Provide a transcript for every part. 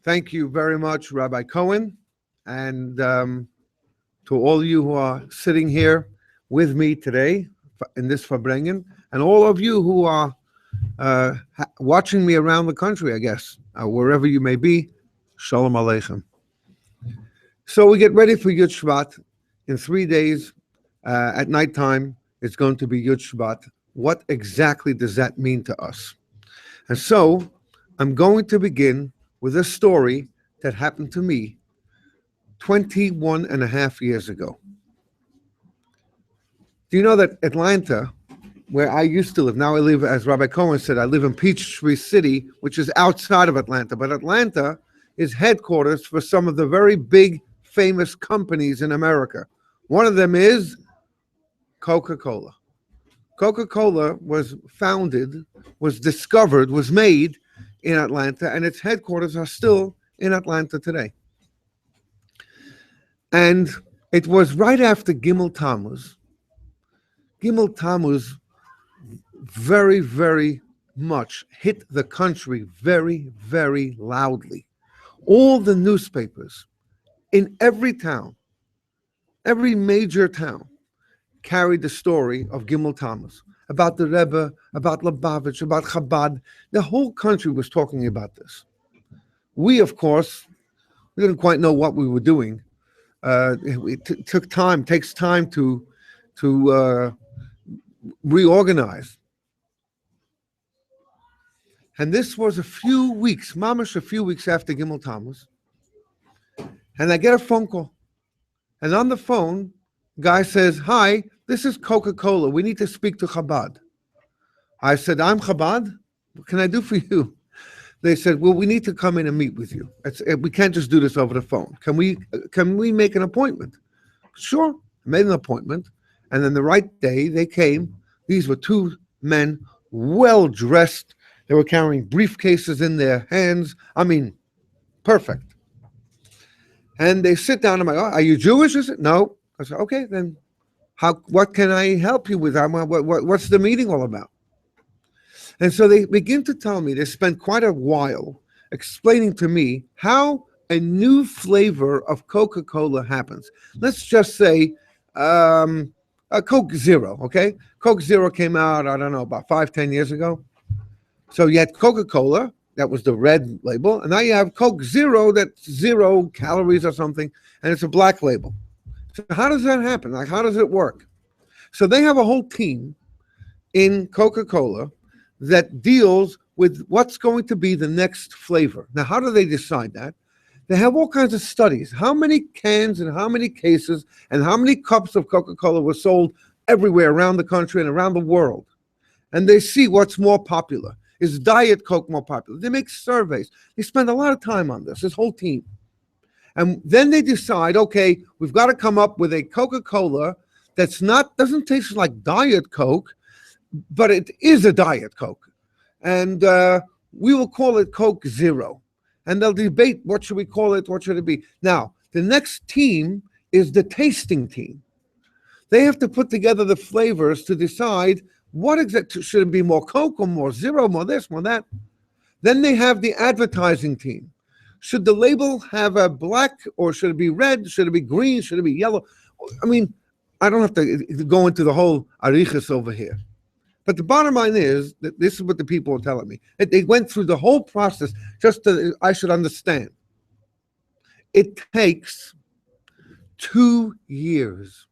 Thank you very much, Rabbi Cohen, and to all you who are sitting here with me today in this Farbrengen, and all of you who are watching me around the country, I guess, wherever you may be. Shalom Aleichem. So we get ready for Yud Shevat. In 3 days, at nighttime, it's going to be Yud Shevat. What exactly does that mean to us? And so I'm going to begin with a story that happened to me 21 and a half years ago. Do you know that Atlanta, where I used to live, now I live, as Rabbi Cohen said, I live in Peachtree City, which is outside of Atlanta, but Atlanta is headquarters for some of the very big, famous companies in America. One of them is Coca-Cola. Coca-Cola was founded, was discovered, was made in Atlanta, and its headquarters are still in Atlanta today. And it was right after Gimel Tammuz. Gimel Tammuz very, very much hit the country very, very loudly. All the newspapers in every town, every major town, carried the story of Gimel Tammuz, about the Rebbe, about Lubavitch, about Chabad. The whole country was talking about this. We, of course, we didn't quite know what we were doing. It takes time to reorganize. And this was a few weeks, mamash a few weeks after Gimel Tammuz. And I get a phone call. And on the phone, guy says, "Hi, this is Coca-Cola. We need to speak to Chabad." I said, "I'm Chabad. What can I do for you?" They said, "Well, we need to come in and meet with you. We can't just do this over the phone. Can we make an appointment?" Sure. I made an appointment. And then the right day, they came. These were two men, well dressed. They were carrying briefcases in their hands. I mean, perfect. And they sit down. I'm like, "Oh, are you Jewish?" I said, "No." I said, "Okay, then what can I help you with? What's the meeting all about?" And so they begin to tell me, they spent quite a while explaining to me how a new flavor of Coca-Cola happens. Let's just say a Coke Zero, okay? Coke Zero came out, I don't know, about 5-10 years ago. So you had Coca-Cola, that was the red label, and now you have Coke Zero, that's 0 calories or something, and it's a black label. So how does that happen? Like, how does it work? So they have a whole team in Coca-Cola that deals with what's going to be the next flavor. Now, how do they decide that? They have all kinds of studies. How many cans and how many cases and how many cups of Coca-Cola were sold everywhere around the country and around the world? And they see what's more popular. Is Diet Coke more popular? They make surveys. They spend a lot of time on this whole team. And then they decide, okay, we've got to come up with a Coca-Cola doesn't taste like Diet Coke, but it is a Diet Coke. And we will call it Coke Zero. And they'll debate, what should we call it? What should it be? Now, the next team is the tasting team. They have to put together the flavors to decide what exactly, should it be more Coke or more Zero, more this, more that. Then they have the advertising team. Should the label have a black or should it be red? Should it be green? Should it be yellow? I mean, I don't have to go into the whole arichas over here. But the bottom line is that this is what the people are telling me. They went through the whole process just so I should understand. It takes 2 years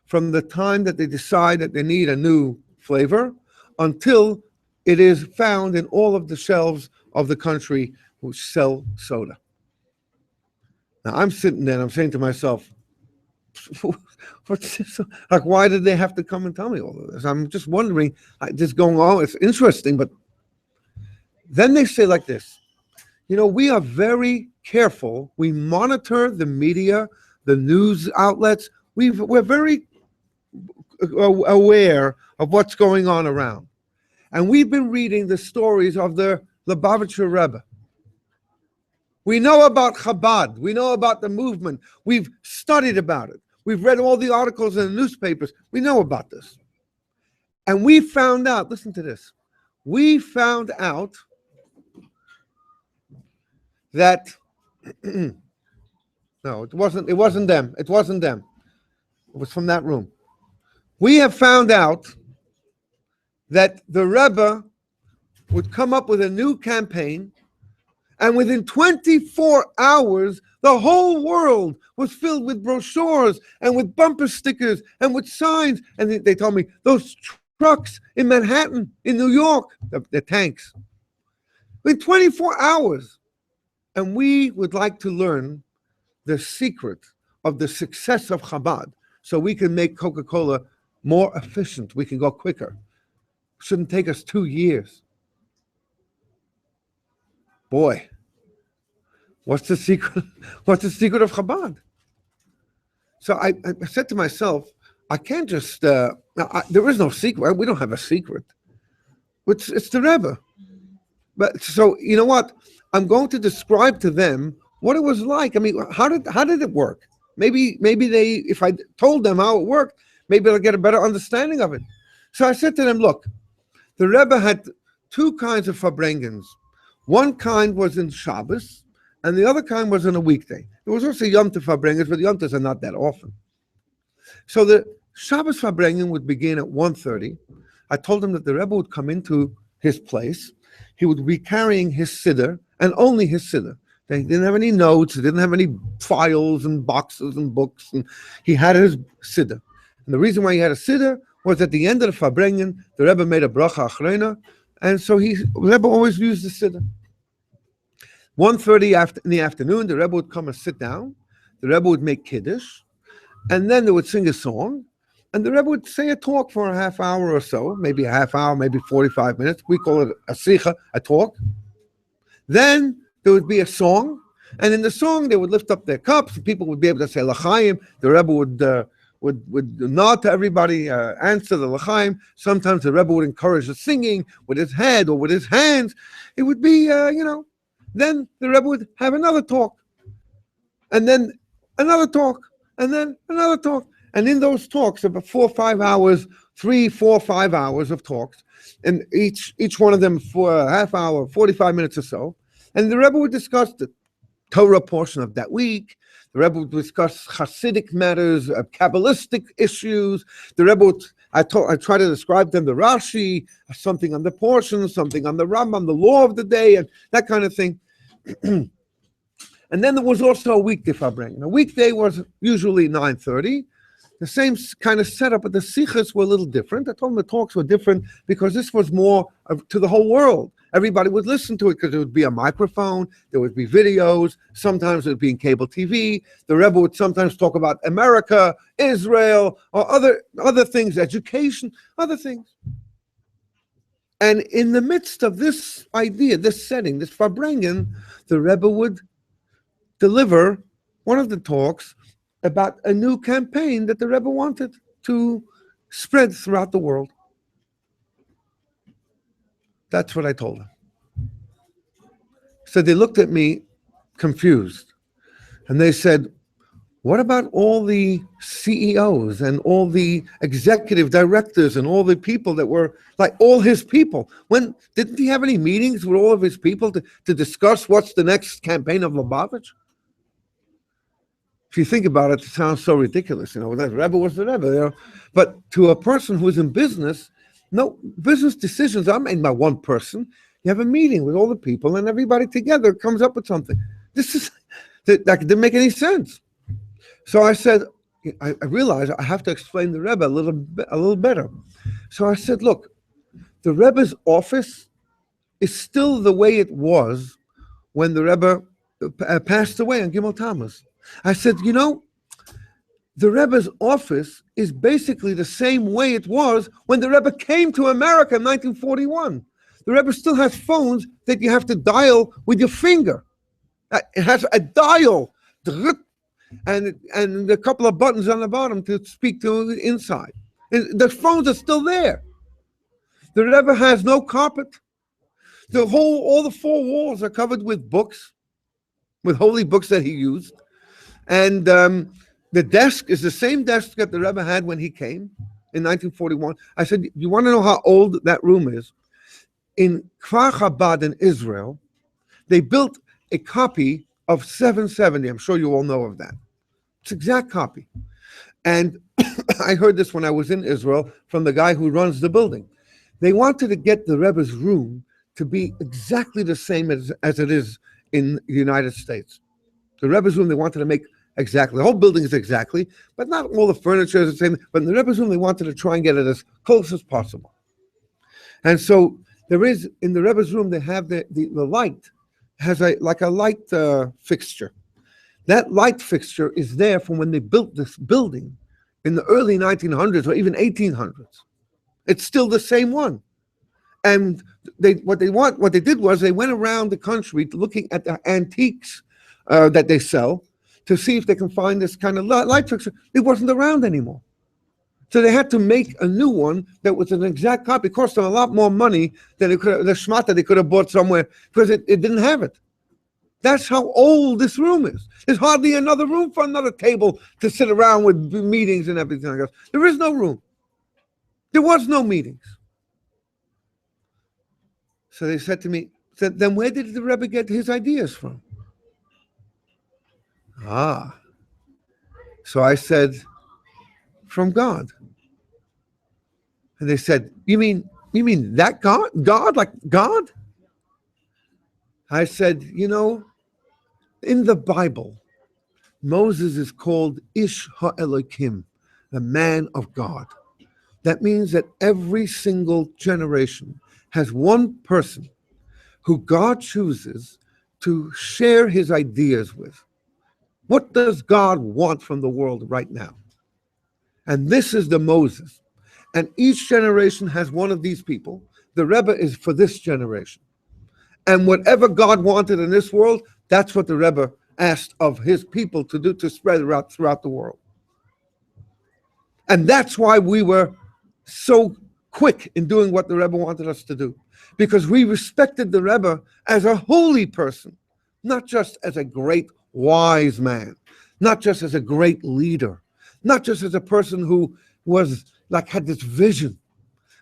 from the time that they decide that they need a new flavor until it is found in all of the shelves of the country who sell soda. Now, I'm sitting there and I'm saying to myself, what's this? Like, why did they have to come and tell me all of this? I'm just wondering, this going on, it's interesting, but then they say like this, we are very careful. We monitor the media, the news outlets. We're very aware of what's going on around. And we've been reading the stories of the Lubavitcher Rebbe. We know about Chabad. We know about the movement. We've studied about it. We've read all the articles in the newspapers. We know about this. And we found out, listen to this. We found out that no, it wasn't them. It wasn't them. It was from that room. We have found out that the Rebbe would come up with a new campaign, and within 24 hours, the whole world was filled with brochures and with bumper stickers and with signs. And they told me those trucks in Manhattan, in New York, the tanks, in 24 hours. And we would like to learn the secret of the success of Chabad so we can make Coca-Cola more efficient. We can go quicker. Shouldn't take us 2 years. Boy, what's the secret? What's the secret of Chabad? So I said to myself, I can't just, there is no secret. We don't have a secret. It's the Rebbe. But so, you know what? I'm going to describe to them what it was like. I mean, how did it work? Maybe they, if I told them how it worked, maybe they'll get a better understanding of it. So I said to them, look, the Rebbe had two kinds of farbrengens. One kind was in Shabbos, and the other kind was on a weekday. There was also Yom Tov farbrengens, but the Yom Tovs are not that often. So the Shabbos farbrengen would begin at 1:30. I told him that the Rebbe would come into his place. He would be carrying his siddur, and only his siddur. They didn't have any notes. He didn't have any files and boxes and books. And he had his siddur. And the reason why he had a siddur was at the end of the farbrengen, the Rebbe made a bracha achrona, and so the Rebbe always used the siddur. 1:30 in the afternoon, the Rebbe would come and sit down. The Rebbe would make kiddush, and then they would sing a song, and the Rebbe would say a talk for a half hour or so, maybe a half hour, maybe 45 minutes. We call it a sicha, a talk. Then there would be a song, and in the song they would lift up their cups, and people would be able to say l'chaim. The Rebbe would nod to everybody, answer the l'chaim. Sometimes the Rebbe would encourage the singing with his head or with his hands. It would be, Then the Rebbe would have another talk, and then another talk, and then another talk. And in those talks, about 4 or 5 hours, 3, 4, 5 hours of talks, and each one of them for a half hour, 45 minutes or so. And the Rebbe would discuss the Torah portion of that week. The Rebbe would discuss Hasidic matters, Kabbalistic issues. The Rebbe would, I try to describe them the Rashi, something on the portion, something on the Rambam, the law of the day, and that kind of thing. And then there was also a weekday farbrengen. A weekday was usually 9:30. The same kind of setup, but the sichas were a little different. I told them the talks were different because this was more to the whole world. Everybody would listen to it because there would be a microphone, there would be videos, sometimes it would be in cable TV. The Rebbe would sometimes talk about America, Israel, or other things, education, other things. And in the midst of this idea, this setting, this farbrengen, the Rebbe would deliver one of the talks about a new campaign that the Rebbe wanted to spread throughout the world. That's what I told them. So they looked at me confused, and they said, what about all the CEOs and all the executive directors and all the people that were like all his people? When didn't he have any meetings with all of his people to discuss what's the next campaign of Lubavitch? If you think about it, it sounds so ridiculous. The Rebbe was the Rebbe. But to a person who's in business, no, business decisions are made by one person. You have a meeting with all the people, and everybody together comes up with something. That didn't make any sense. So I said, I realized I have to explain the Rebbe a little better. So I said, look, the Rebbe's office is still the way it was when the Rebbe passed away on Gimel Tammuz. I said, the Rebbe's office is basically the same way it was when the Rebbe came to America in 1941. The Rebbe still has phones that you have to dial with your finger. It has a dial, and a couple of buttons on the bottom to speak to inside. The phones are still there. The Rebbe has no carpet. All the 4 walls are covered with books, with holy books that he used. And the desk is the same desk that the Rebbe had when he came in 1941. I said, you want to know how old that room is? In Kfar Chabad in Israel, they built a copy of 770. I'm sure you all know of that. It's exact copy. And I heard this when I was in Israel from the guy who runs the building. They wanted to get the Rebbe's room to be exactly the same as it is in the United States. The Rebbe's room, they wanted to make exactly. The whole building is exactly, but not all the furniture is the same. But in the Rebbe's room, they wanted to try and get it as close as possible. And so there is, in the Rebbe's room, they have the light, has a light fixture. That light fixture is there from when they built this building in the early 1900s or even 1800s. It's still the same one. And what they did was they went around the country looking at the antiques that they sell to see if they can find this kind of light fixture. It wasn't around anymore. So they had to make a new one that was an exact copy. It cost them a lot more money than the shmata they could have bought somewhere because it didn't have it. That's how old this room is. There's hardly another room for another table to sit around with meetings and everything like that. There is no room. There was no meetings. So they said to me, then where did the Rebbe get his ideas from? So I said, from God. And they said, you mean that God? God, like God? I said, in the Bible, Moses is called Ish HaElokim, the man of God. That means that every single generation has one person who God chooses to share his ideas with. What does God want from the world right now? And this is the Moses. And each generation has one of these people. The Rebbe is for this generation. And whatever God wanted in this world, that's what the Rebbe asked of his people to do, to spread throughout the world. And that's why we were so quick in doing what the Rebbe wanted us to do. Because we respected the Rebbe as a holy person, not just as a great wise man, not just as a great leader, not just as a person who was had this vision,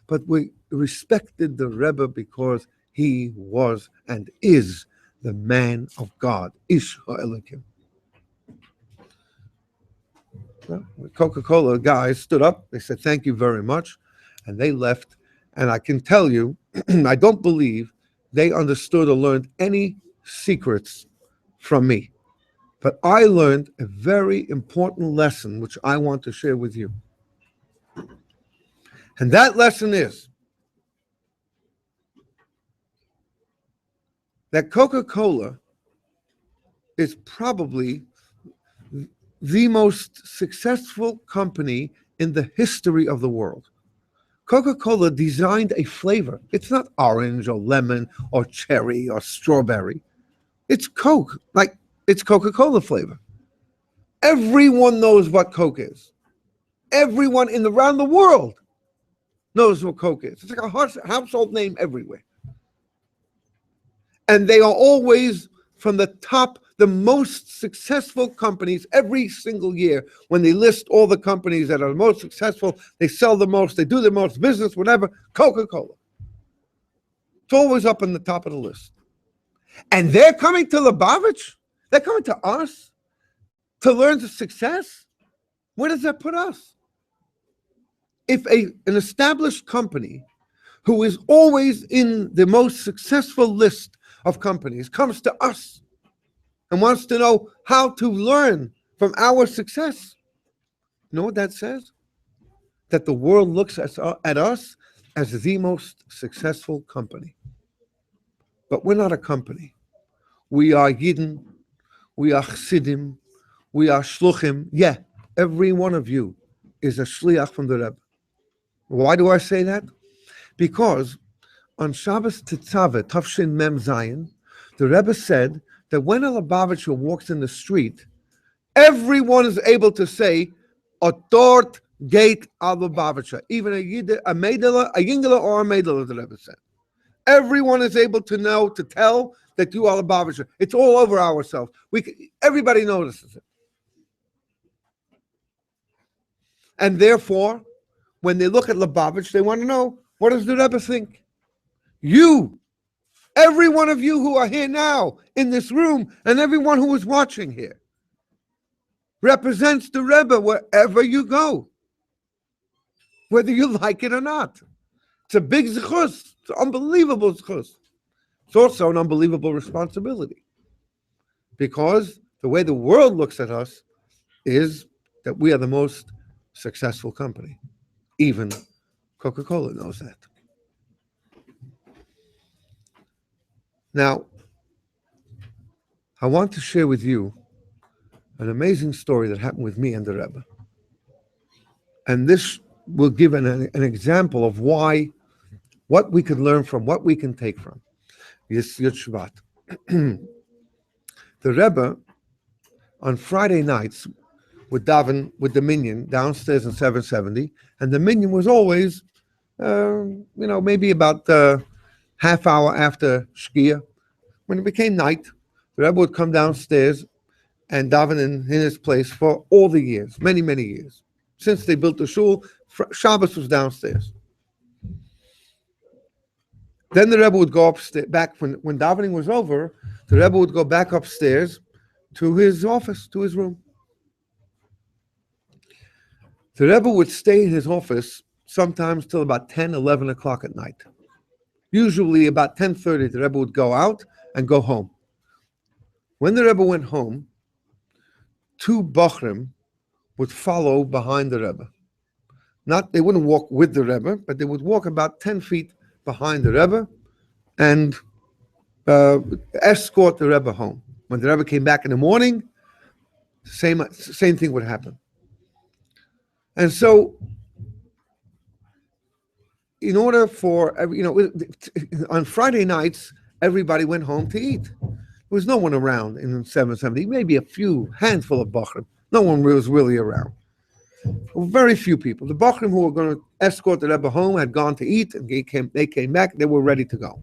but we respected the Rebbe because he was and is the man of God, Ish HaElokim. Well, the Coca-Cola guys stood up, they said, thank you very much, and they left. And I can tell you, I don't believe they understood or learned any secrets from me. But I learned a very important lesson, which I want to share with you. And that lesson is that Coca-Cola is probably the most successful company in the history of the world. Coca-Cola designed a flavor. It's not orange or lemon or cherry or strawberry. It's Coke, it's Coca-Cola flavor. Everyone knows what Coke is. Everyone around the world knows what Coke is. It's like a household name everywhere. And they are always from the top, the most successful companies every single year. When they list all the companies that are the most successful, they sell the most, they do the most business, whatever, Coca-Cola. It's always up on the top of the list. And they're coming to Lubavitch? They're coming to us to learn the success? Where does that put us? If an established company who is always in the most successful list of companies comes to us and wants to know how to learn from our success, you know what that says? That the world looks at us as the most successful company. But we're not a company. We are Yidden, we are Chassidim, we are Shluchim. Yeah, every one of you is a Shliach from the Rebbe. Why do I say that? Because on Shabbos Tetzaveh, Tafshin Mem Zayin, the Rebbe said that when a Lubavitcher walks in the street, everyone is able to say, a dort gate al Lubavitcher, even a Yingala or a Meidela, the Rebbe said. Everyone is able to know, to tell that you are Lubavitcher. It's all over ourselves. Everybody notices it. And therefore, when they look at Lubavitch, they want to know, what does the Rebbe think? You Every one of you who are here now in this room and everyone who is watching here represents the Rebbe wherever you go, whether you like it or not. It's a big zechus. It's an unbelievable zechus. It's also an unbelievable responsibility, because the way the world looks at us is that we are the most successful company. Even Coca-Cola knows that. Now, I want to share with you an amazing story that happened with me and the Rebbe. And this will give an example of what we could learn from, what we can take from this Yud Shevat. The Rebbe, on Friday nights, would daven with the minyan downstairs in 770, and the minyan was always, maybe about half hour after Shkia. When it became night, the Rebbe would come downstairs and daven in his place for all the years, many, many years. Since they built the shul, Shabbos was downstairs. Then the Rebbe would go upstairs, back when davening was over, the Rebbe would go back upstairs to his office, to his room. The Rebbe would stay in his office sometimes till about 10, 11 o'clock at night. Usually about 10:30, the Rebbe would go out and go home. When the Rebbe went home, two Bachrim would follow behind the Rebbe. They wouldn't walk with the Rebbe, but they would walk about 10 feet behind the Rebbe and escort the Rebbe home. When the Rebbe came back in the morning, same thing would happen. And so, in order for, on Friday nights, everybody went home to eat. There was no one around in 770, maybe a handful of Bachrim. No one was really around. Very few people. The Bachrim who were going to escort the Rebbe home had gone to eat, and they came back, they were ready to go.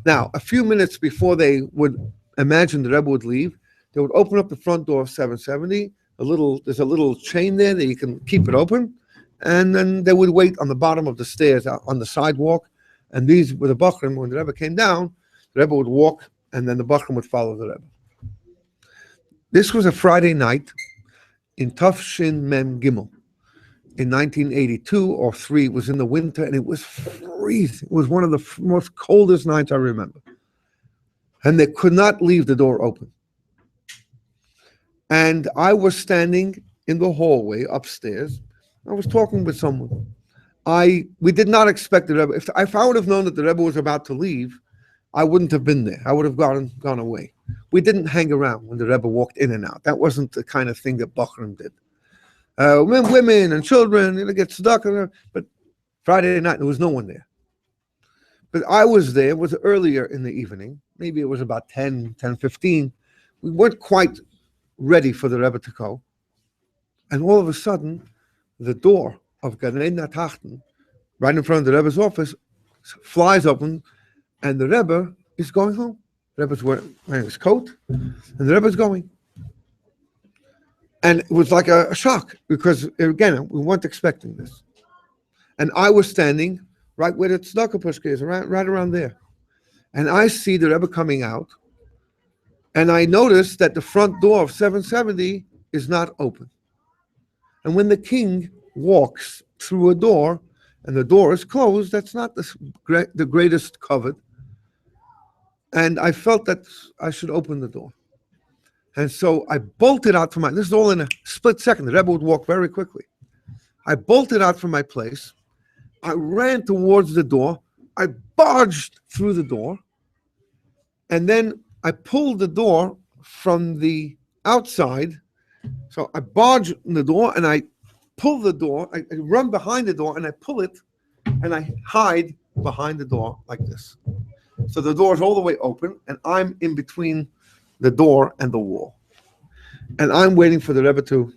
Now, a few minutes before they would imagine the Rebbe would leave, they would open up the front door of 770. There's a little chain there that you can keep it open, and then they would wait on the bottom of the stairs on the sidewalk. And these were the Bachrim. When the Rebbe came down, the Rebbe would walk, and then the Bachrim would follow the Rebbe. This was a Friday night in Tafshin Mem Gimel in 1982 or 3. It was in the winter, and it was freezing. It was one of the most coldest nights I remember. And they could not leave the door open. And I was standing in the hallway upstairs. I was talking with someone. We did not expect the Rebbe. If I would have known that the Rebbe was about to leave, I wouldn't have been there. I would have gone away. We didn't hang around when the Rebbe walked in and out. That wasn't the kind of thing that Bachrim did. Women and children, get stuck. But Friday night, there was no one there. But I was there. It was earlier in the evening. Maybe it was about 10:15. We weren't quite ready for the Rebbe to go. And all of a sudden, the door of Ganei Natachten, right in front of the Rebbe's office, flies open, and the Rebbe is going home. The Rebbe's wearing his coat, and the Rebbe's going. And it was like a shock, because, again, we weren't expecting this. And I was standing right where the tzedakah pushka is, right around there. And I see the Rebbe coming out, and I noticed that the front door of 770 is not open. And when the king walks through a door, and the door is closed, that's not the greatest covet. And I felt that I should open the door. And so I bolted out from this is all in a split second. The Rebbe would walk very quickly. I bolted out from my place. I ran towards the door. I barged through the door. And then I pulled the door from the outside. So I barge in the door and I pull the door. I run behind the door and I pull it and I hide behind the door like this. So the door is all the way open and I'm in between the door and the wall. And I'm waiting for the Rebbe to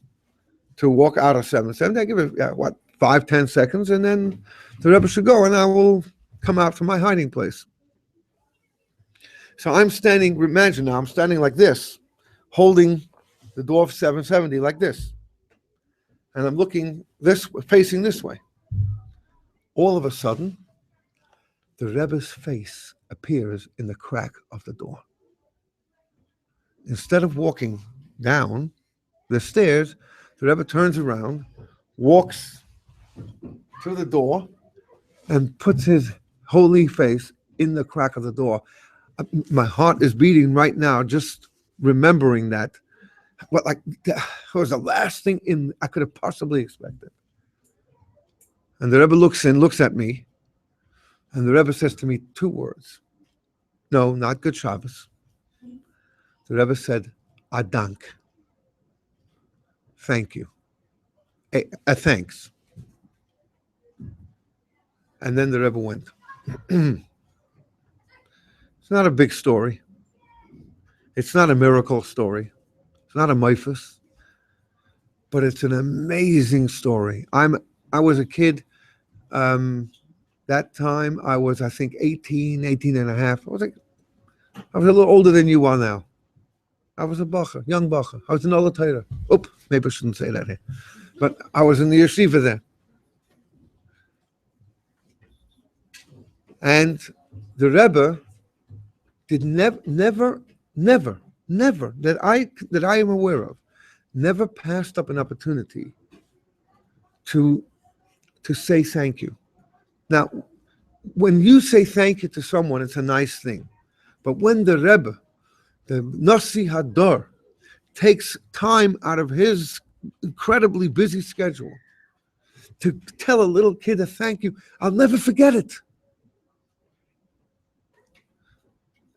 walk out of 770. I give it, 5-10 seconds, and then the Rebbe should go and I will come out from my hiding place. So I'm standing, imagine now, I'm standing like this, holding the door of 770 like this. And I'm looking facing this way. All of a sudden, the Rebbe's face appears in the crack of the door. Instead of walking down the stairs, the Rebbe turns around, walks to the door, and puts his holy face in the crack of the door. My heart is beating right now just remembering that. What that was the last thing I could have possibly expected. And the Rebbe looks at me, and the Rebbe says to me 2 words. No, not Good Shabbos. The Rebbe said, Adank. Thank you. A thanks. And then the Rebbe went. It's not a big story. It's not a miracle story. It's not a meifus. But it's an amazing story. I was a kid. That time I was, I think, 18 and a half. I was a little older than you are now. I was a bacher, young bacher. I was an Ola Torah. Oop, maybe I shouldn't say that here. But I was in the yeshiva there. And the Rebbe did never that I am aware of, never passed up an opportunity to say thank you. Now, when you say thank you to someone, it's a nice thing. But when the Rebbe, the Nasi Hador, takes time out of his incredibly busy schedule to tell a little kid a thank you, I'll never forget it.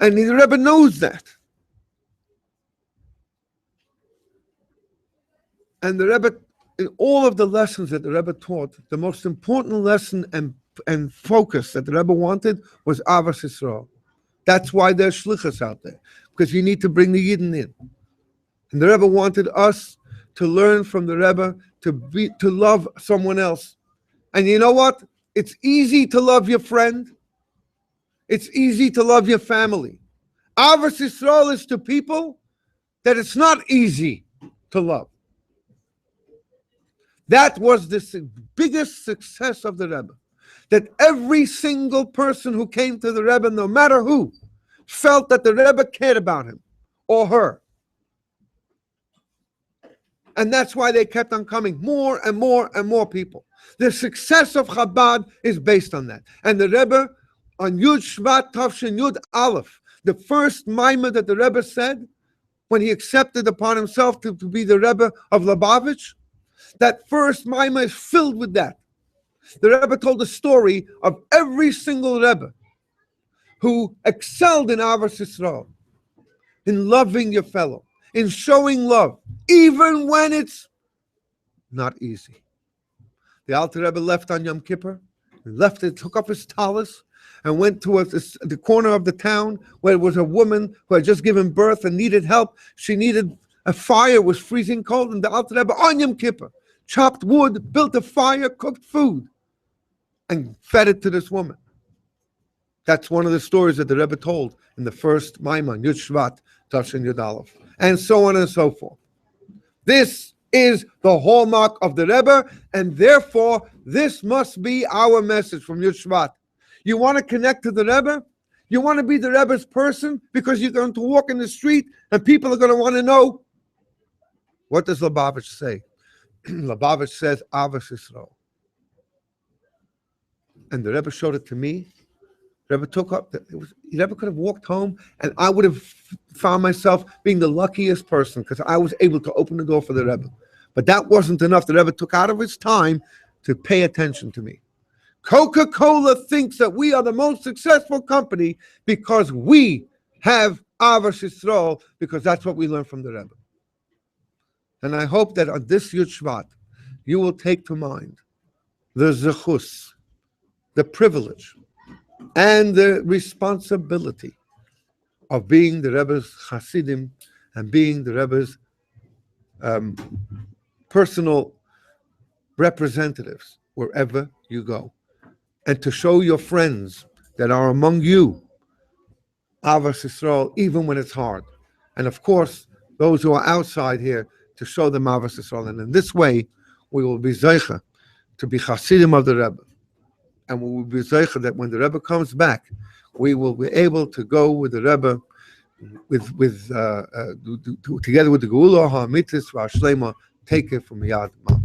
And the Rebbe knows that. And the Rebbe, in all of the lessons that the Rebbe taught, the most important lesson and focus that the Rebbe wanted was Avas Yisrael. That's why there's Shlichus out there, because you need to bring the Yidden in. And the Rebbe wanted us to learn from the Rebbe to love someone else. And you know what? It's easy to love your friend. It's easy to love your family. Avas Yisrael is to people that it's not easy to love. That was the biggest success of the Rebbe. That every single person who came to the Rebbe, no matter who, felt that the Rebbe cared about him or her. And that's why they kept on coming, more and more and more people. The success of Chabad is based on that. And the Rebbe, on Yud Shevat Tavshin Yud Aleph, the first maimah that the Rebbe said, when he accepted upon himself to be the Rebbe of Lubavitch, that first maimah is filled with that. The Rebbe told the story of every single Rebbe who excelled in Avas Yisrael, in loving your fellow, in showing love, even when it's not easy. The Alter Rebbe left on Yom Kippur, took off his tallis, and went towards the corner of the town where there was a woman who had just given birth and needed help. She needed a fire, was freezing cold, and the Alter Rebbe on Yom Kippur chopped wood, built a fire, cooked food, and fed it to this woman. That's one of the stories that the Rebbe told in the first Maimon, Yud Shevat, Tavshin Yud Aleph, and so on and so forth. This is the hallmark of the Rebbe, and therefore this must be our message from Yud Shevat. You want to connect to the Rebbe? You want to be the Rebbe's person because you're going to walk in the street and people are going to want to know. What does Lubavitch say? Lubavitch says, Avas Yisrael. And the Rebbe showed it to me. The Rebbe took up, the Rebbe could have walked home and I would have found myself being the luckiest person because I was able to open the door for the Rebbe. But that wasn't enough. The Rebbe took out of his time to pay attention to me. Coca-Cola thinks that we are the most successful company because we have Avas Yisrael, because that's what we learned from the Rebbe. And I hope that on this Yud Shevat, you will take to mind the zechus, the privilege, and the responsibility of being the Rebbe's Hasidim and being the Rebbe's personal representatives wherever you go. And to show your friends that are among you Avas Yisrael, even when it's hard. And of course, those who are outside here, to show them Avas Yisrael. And in this way, we will be Zeicha to be Hasidim of the Rebbe. and we will be zeicher that when the Rebbe comes back, we will be able to go with the Rebbe, together with the Geula HaMitzvah Shlema, take it from Yad Mamash.